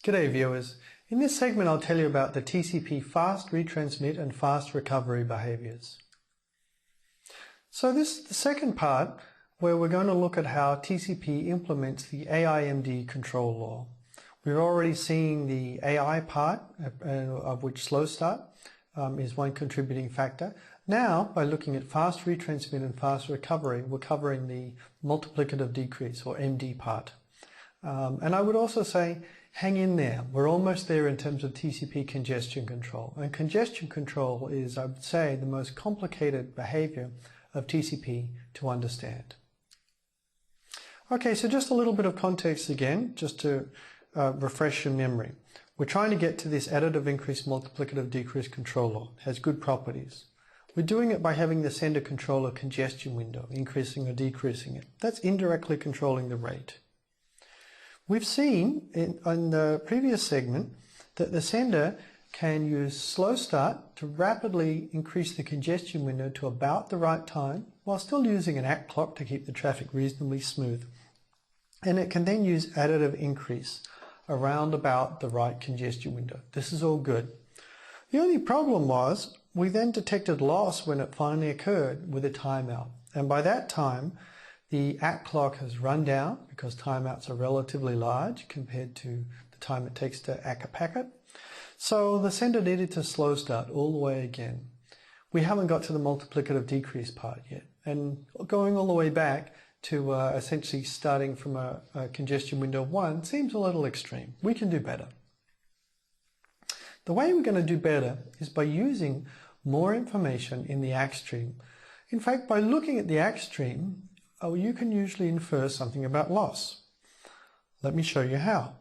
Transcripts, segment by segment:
G'day viewers. In this segment I'll tell you about the TCP fast retransmit and fast recovery behaviors. So this is the second part where we're going to look at how TCP implements the AIMD control law. We're already seeing the AI part of which slow start is one contributing factor. Now, by looking at fast retransmit and fast recovery, we're covering the multiplicative decrease or MD part. And I would also say, hang in there. We're almost there in terms of TCP congestion control. And congestion control is, I would say, the most complicated behavior of TCP to understand. Okay, so just a little bit of context again, just to refresh your memory. We're trying to get to this additive increase multiplicative decrease control law. It has good properties. We're doing it by having the sender control a congestion window, increasing or decreasing it. That's indirectly controlling the rate. We've seen in the previous segment that the sender can use slow start to rapidly increase the congestion window to about the right time while still using an ACK clock to keep the traffic reasonably smooth. And it can then use additive increase around about the right congestion window. This is all good. The only problem was we then detected loss when it finally occurred with a timeout. And by that time, the ACK clock has run down because timeouts are relatively large compared to the time it takes to ACK a packet. So the sender needed to slow start all the way again. We haven't got to the multiplicative decrease part yet. And going all the way back to essentially starting from a congestion window 1 seems a little extreme. We can do better. The way we're going to do better is by using more information in the ACK stream. In fact, by looking at the ACK stream, you can usually infer something about loss. Let me show you how.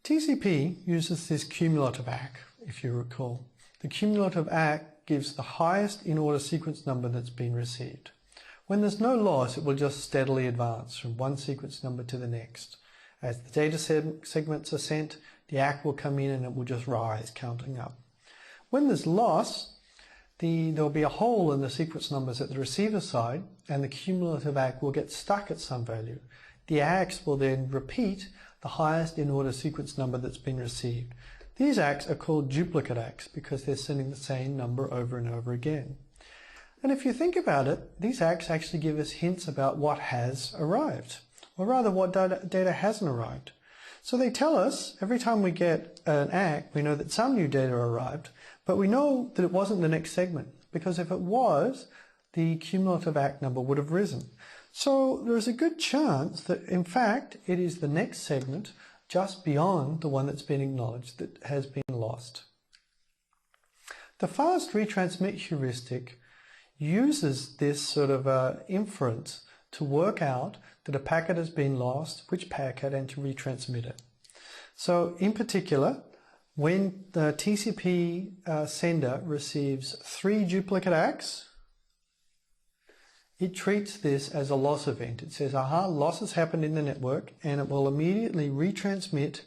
TCP uses this cumulative ACK, if you recall. The cumulative ACK gives the highest in-order sequence number that's been received. When there's no loss, it will just steadily advance from one sequence number to the next. As the data segments are sent, the ACK will come in and it will just rise, counting up. When there's loss, there'll be a hole in the sequence numbers at the receiver side, and the cumulative ACK will get stuck at some value. The ACKs will then repeat the highest in-order sequence number that's been received. These ACKs are called duplicate ACKs because they're sending the same number over and over again. And if you think about it, these ACKs actually give us hints about what has arrived, or rather what data hasn't arrived. So they tell us every time we get an ACK, we know that some new data arrived, but we know that it wasn't the next segment, because if it was, the cumulative ACK number would have risen. So there's a good chance that, in fact, it is the next segment just beyond the one that's been acknowledged that has been lost. The fast retransmit heuristic uses this sort of inference to work out that a packet has been lost, which packet, and to retransmit it. So in particular, when the TCP sender receives 3 duplicate ACKs, it treats this as a loss event. It says, aha, loss has happened in the network, and it will immediately retransmit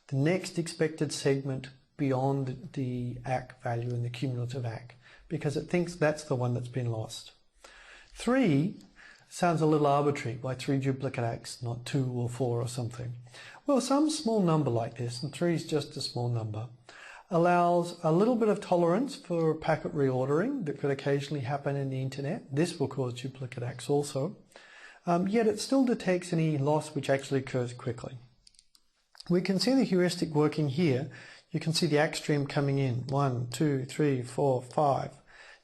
the next expected segment beyond the ACK value in the cumulative ACK, because it thinks that's the one that's been lost. 3 sounds a little arbitrary. Why 3 duplicate ACKs, not 2 or 4 or something? Well, some small number like this, and 3 is just a small number, allows a little bit of tolerance for packet reordering that could occasionally happen in the internet. This will cause duplicate ACKs also, yet it still detects any loss which actually occurs quickly. We can see the heuristic working here. You can see the ACK stream coming in, 1, 2, 3, 4, 5.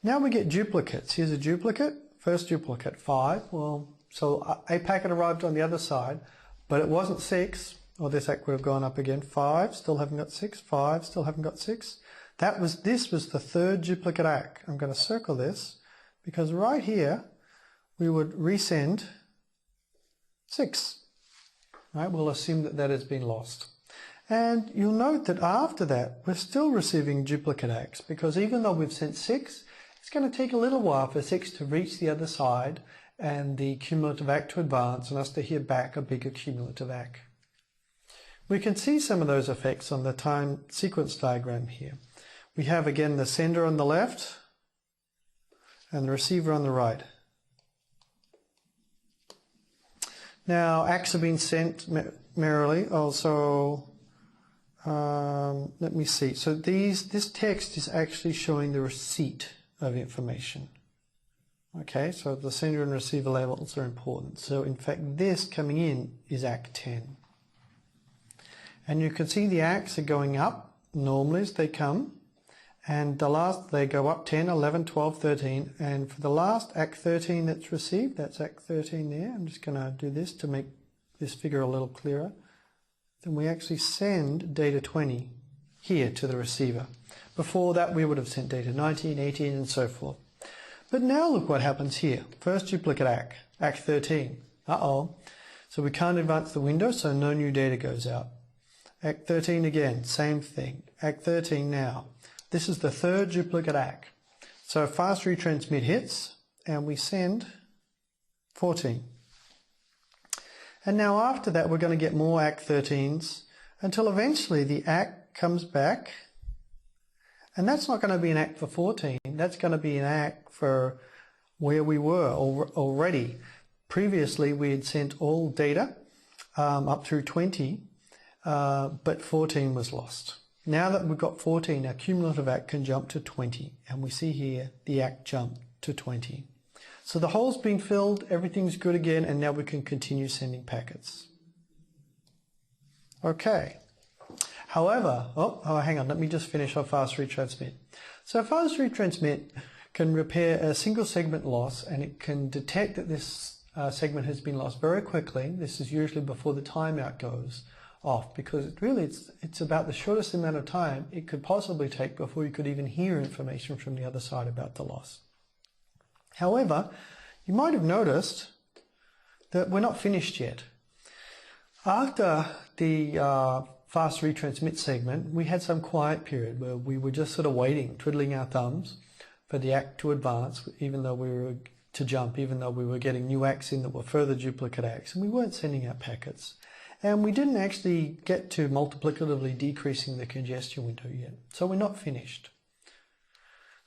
Now we get duplicates. Here's a duplicate, first duplicate, 5. Well, so a packet arrived on the other side, but it wasn't 6. Or this ACK would have gone up again. 5, still haven't got 6. 5, still haven't got 6. This was the third duplicate ACK. I'm going to circle this because right here we would resend 6. Right? We'll assume that that has been lost. And you'll note that after that we're still receiving duplicate ACKs because even though we've sent 6, it's going to take a little while for 6 to reach the other side and the cumulative ACK to advance and us to hear back a bigger cumulative ACK. We can see some of those effects on the time sequence diagram here. We have again the sender on the left and the receiver on the right. Now ACKs have been sent merrily. Also let me see. So this text is actually showing the receipt of information. Okay, so the sender and receiver labels are important. So in fact, this coming in is ACK 10. And you can see the ACKs are going up normally as they come. And they go up 10, 11, 12, 13. And for the last ACK 13 that's received, that's ACK 13 there. I'm just going to do this to make this figure a little clearer. Then we actually send data 20 here to the receiver. Before that, we would have sent data 19, 18, and so forth. But now look what happens here. First duplicate ACK, ACK 13. Uh-oh. So we can't advance the window, so no new data goes out. ACK 13 again, same thing. ACK 13 now. This is the third duplicate ACK. So fast retransmit hits, and we send 14. And now after that, we're going to get more ACK 13s until eventually the ACK comes back. And that's not going to be an ACK for 14. That's going to be an ACK for where we were already. Previously, we had sent all data up through 20, but 14 was lost. Now that we've got 14, our cumulative ACK can jump to 20. And we see here the ACK jump to 20. So the hole's been filled, everything's good again, and now we can continue sending packets. Okay. However, hang on, let me just finish our fast retransmit. So fast retransmit can repair a single segment loss, and it can detect that this segment has been lost very quickly. This is usually before the timeout goes off, because it's about the shortest amount of time it could possibly take before you could even hear information from the other side about the loss. However, you might have noticed that we're not finished yet. After the fast retransmit segment, we had some quiet period where we were just sort of waiting, twiddling our thumbs for the ACK to advance, even though we were getting new ACKs in that were further duplicate ACKs, and we weren't sending out packets. And we didn't actually get to multiplicatively decreasing the congestion window yet, so we're not finished.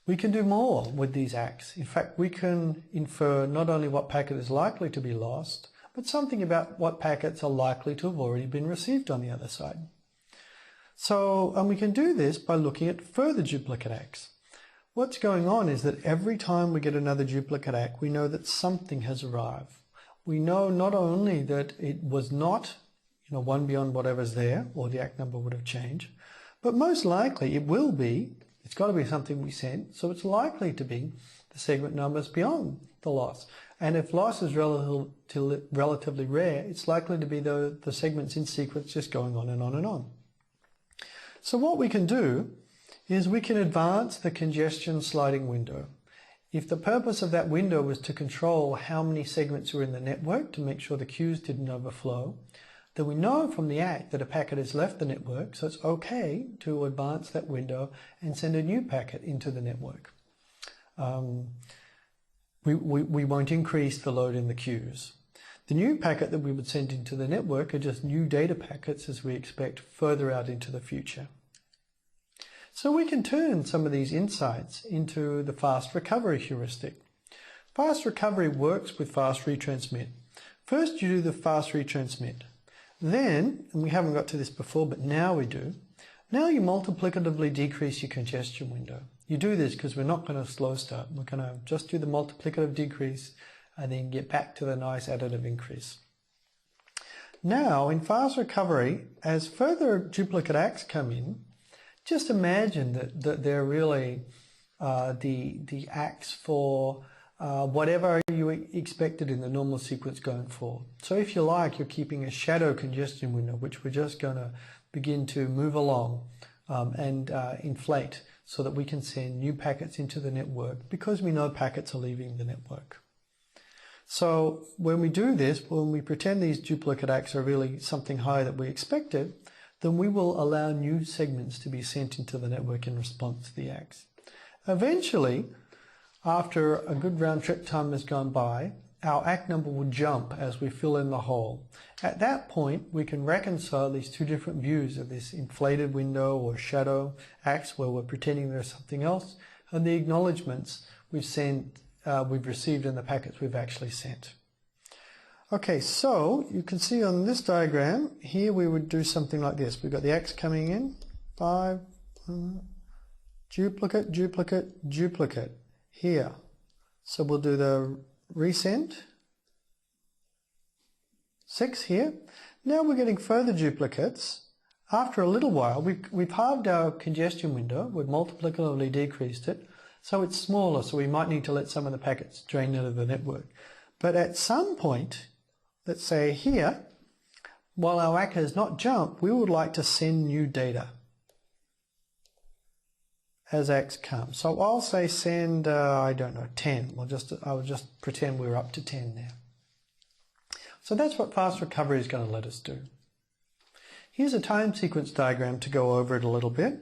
We can do more with these ACKs. In fact, we can infer not only what packet is likely to be lost, but something about what packets are likely to have already been received on the other side. And we can do this by looking at further duplicate ACKs. What's going on is that every time we get another duplicate ACK, we know that something has arrived. We know not only that it was not one beyond whatever's there, or the ACK number would have changed, but most likely it will be. It's got to be something we sent, so it's likely to be the segment numbers beyond the loss. And if loss is relatively rare, it's likely to be the segments in sequence just going on and on and on. So what we can do is we can advance the congestion sliding window. If the purpose of that window was to control how many segments were in the network to make sure the queues didn't overflow, then we know from the ACK that a packet has left the network, so it's okay to advance that window and send a new packet into the network. We won't increase the load in the queues. The new packet that we would send into the network are just new data packets as we expect further out into the future. So we can turn some of these insights into the fast recovery heuristic. Fast recovery works with fast retransmit. First you do the fast retransmit. Then, and we haven't got to this before, but now we do, now you multiplicatively decrease your congestion window. You do this because we're not going to slow start. We're going to just do the multiplicative decrease and then get back to the nice additive increase. Now, in fast recovery, as further duplicate ACKs come in, just imagine that they're really the ACKs for whatever you expected in the normal sequence going forward. So if you like, you're keeping a shadow congestion window, which we're just going to begin to move along and inflate so that we can send new packets into the network because we know packets are leaving the network. So when we do this, when we pretend these duplicate ACKs are really something higher that we expected, then we will allow new segments to be sent into the network in response to the ACKs. Eventually, after a good round trip time has gone by, our ACK number will jump as we fill in the hole. At that point, we can reconcile these two different views of this inflated window or shadow ACKs where we're pretending there's something else, and the acknowledgements we've received in the packets we've actually sent. Okay, so you can see on this diagram, here we would do something like this. We've got the X coming in, 5, duplicate, duplicate, duplicate, here. So we'll do the resend, 6 here. Now we're getting further duplicates. After a little while, we've halved our congestion window, we've multiplicatively decreased it, so it's smaller, so we might need to let some of the packets drain out of the network. But at some point, let's say here, while our ACK has not jumped, we would like to send new data as ACKs come. So I'll say send, I don't know, 10. I will just pretend we're up to 10 now. So that's what fast recovery is going to let us do. Here's a time sequence diagram to go over it a little bit.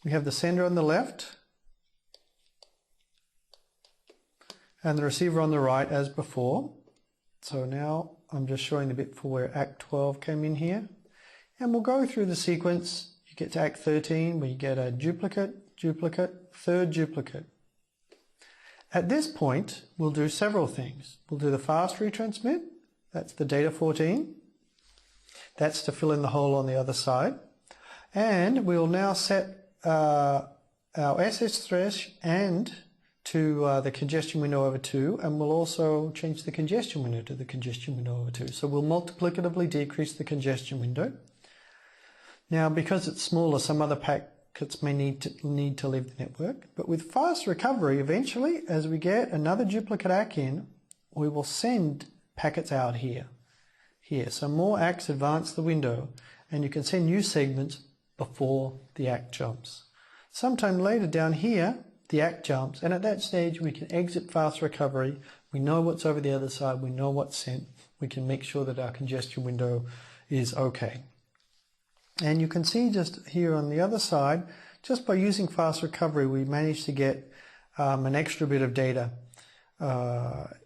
We have the sender on the left and the receiver on the right as before. So now I'm just showing the bit for where ACK 12 came in here. And we'll go through the sequence. You get to ACK 13 where you get a duplicate, duplicate, third duplicate. At this point, we'll do several things. We'll do the fast retransmit. That's the data 14. That's to fill in the hole on the other side. And we'll now set our SS thresh and to the congestion window over 2, and we'll also change the congestion window to the congestion window over 2. So we'll multiplicatively decrease the congestion window. Now, because it's smaller, some other packets may need to leave the network. But with fast recovery, eventually, as we get another duplicate ACK in, we will send packets out here. So more ACKs advance the window, and you can send new segments before the ACK jumps. Sometime later down here, the ACK jumps, and at that stage we can exit fast recovery. We know what's over the other side, we know what's sent. We can make sure that our congestion window is okay. And you can see just here on the other side, just by using fast recovery, we managed to get an extra bit of data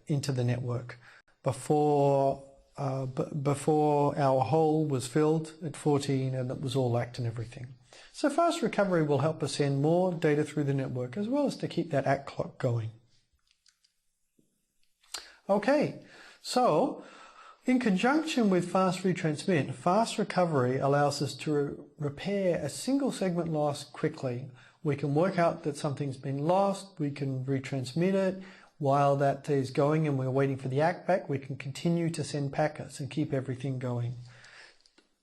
into the network before our hole was filled at 14 and it was all ACKed and everything. So fast recovery will help us send more data through the network as well as to keep that ACK clock going. Okay, so in conjunction with fast retransmit, fast recovery allows us to repair a single segment loss quickly. We can work out that something's been lost, we can retransmit it. While that is going and we're waiting for the ACK back, we can continue to send packets and keep everything going.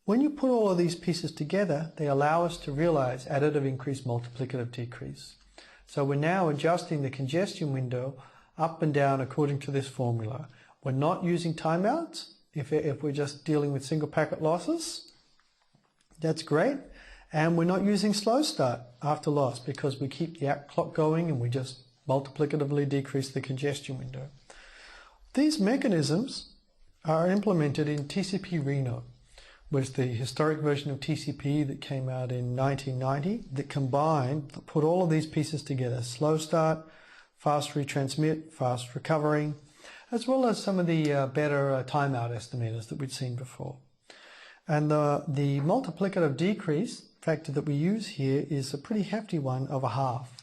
When you put all of these pieces together, they allow us to realize additive increase, multiplicative decrease. So we're now adjusting the congestion window up and down according to this formula. We're not using timeouts if we're just dealing with single packet losses. That's great. And we're not using slow start after loss because we keep the ACK clock going and we just multiplicatively decrease the congestion window. These mechanisms are implemented in TCP Reno, which is the historic version of TCP that came out in 1990 that put all of these pieces together: slow start, fast retransmit, fast recovery, as well as some of the better timeout estimators that we'd seen before. And the multiplicative decrease factor that we use here is a pretty hefty one of a half.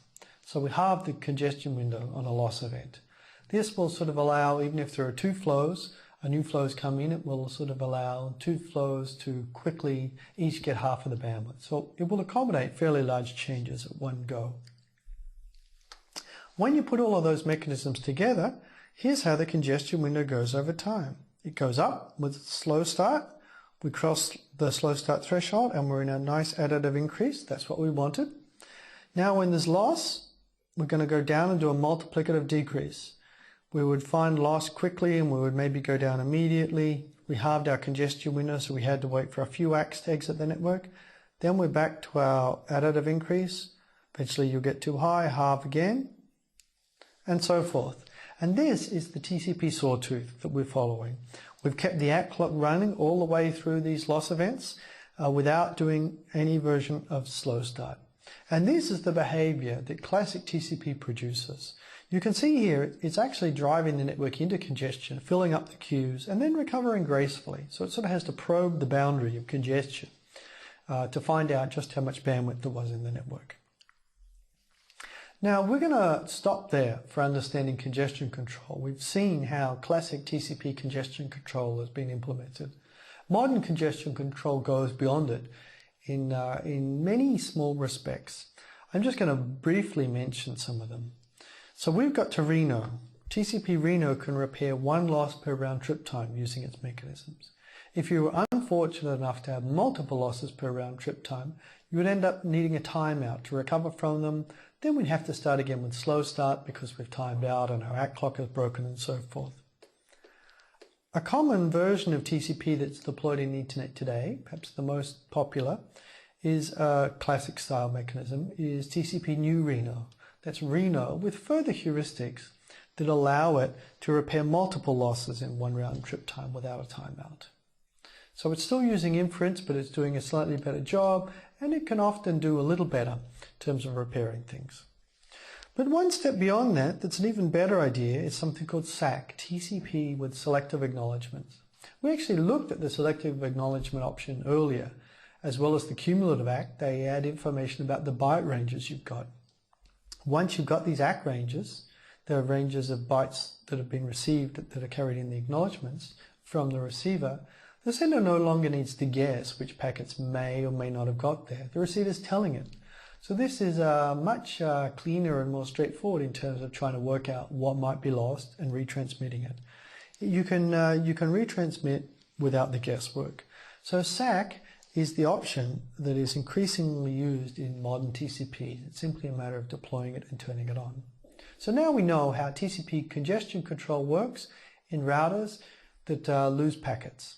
So we halve the congestion window on a loss event. This will sort of allow, even if there are two flows, new flows come in, it will sort of allow two flows to quickly each get half of the bandwidth. So it will accommodate fairly large changes at one go. When you put all of those mechanisms together, here's how the congestion window goes over time. It goes up with a slow start. We cross the slow start threshold and we're in a nice additive increase. That's what we wanted. Now when there's loss, we're going to go down and do a multiplicative decrease. We would find loss quickly and we would maybe go down immediately. We halved our congestion window, so we had to wait for a few ACKs to exit the network. Then we're back to our additive increase. Eventually you'll get too high, halve again, and so forth. And this is the TCP sawtooth that we're following. We've kept the ACK clock running all the way through these loss events without doing any version of slow start. And this is the behavior that classic TCP produces. You can see here it's actually driving the network into congestion, filling up the queues, and then recovering gracefully. So it sort of has to probe the boundary of congestion to find out just how much bandwidth there was in the network. Now we're going to stop there for understanding congestion control. We've seen how classic TCP congestion control has been implemented. Modern congestion control goes beyond it in many small respects. I'm just going to briefly mention some of them. So we've got to Reno. TCP Reno can repair 1 loss per round trip time using its mechanisms. If you were unfortunate enough to have multiple losses per round trip time, you would end up needing a timeout to recover from them. Then we'd have to start again with slow start because we've timed out and our ACK clock is broken and so forth. A common version of TCP that's deployed in the internet today, perhaps the most popular, is a classic style mechanism, is TCP New Reno. That's Reno with further heuristics that allow it to repair multiple losses in 1 round trip time without a timeout. So it's still using inference, but it's doing a slightly better job, and it can often do a little better in terms of repairing things. But one step beyond that, that's an even better idea, is something called SAC, TCP with selective acknowledgements. We actually looked at the selective acknowledgement option earlier, as well as the cumulative ACK. They add information about the byte ranges you've got. Once you've got these ACK ranges, the ranges of bytes that have been received that are carried in the acknowledgements from the receiver, the sender no longer needs to guess which packets may or may not have got there. The receiver's telling it. So this is much cleaner and more straightforward in terms of trying to work out what might be lost and retransmitting it. You can retransmit without the guesswork. So SAC is the option that is increasingly used in modern TCP. It's simply a matter of deploying it and turning it on. So now we know how TCP congestion control works in routers that lose packets.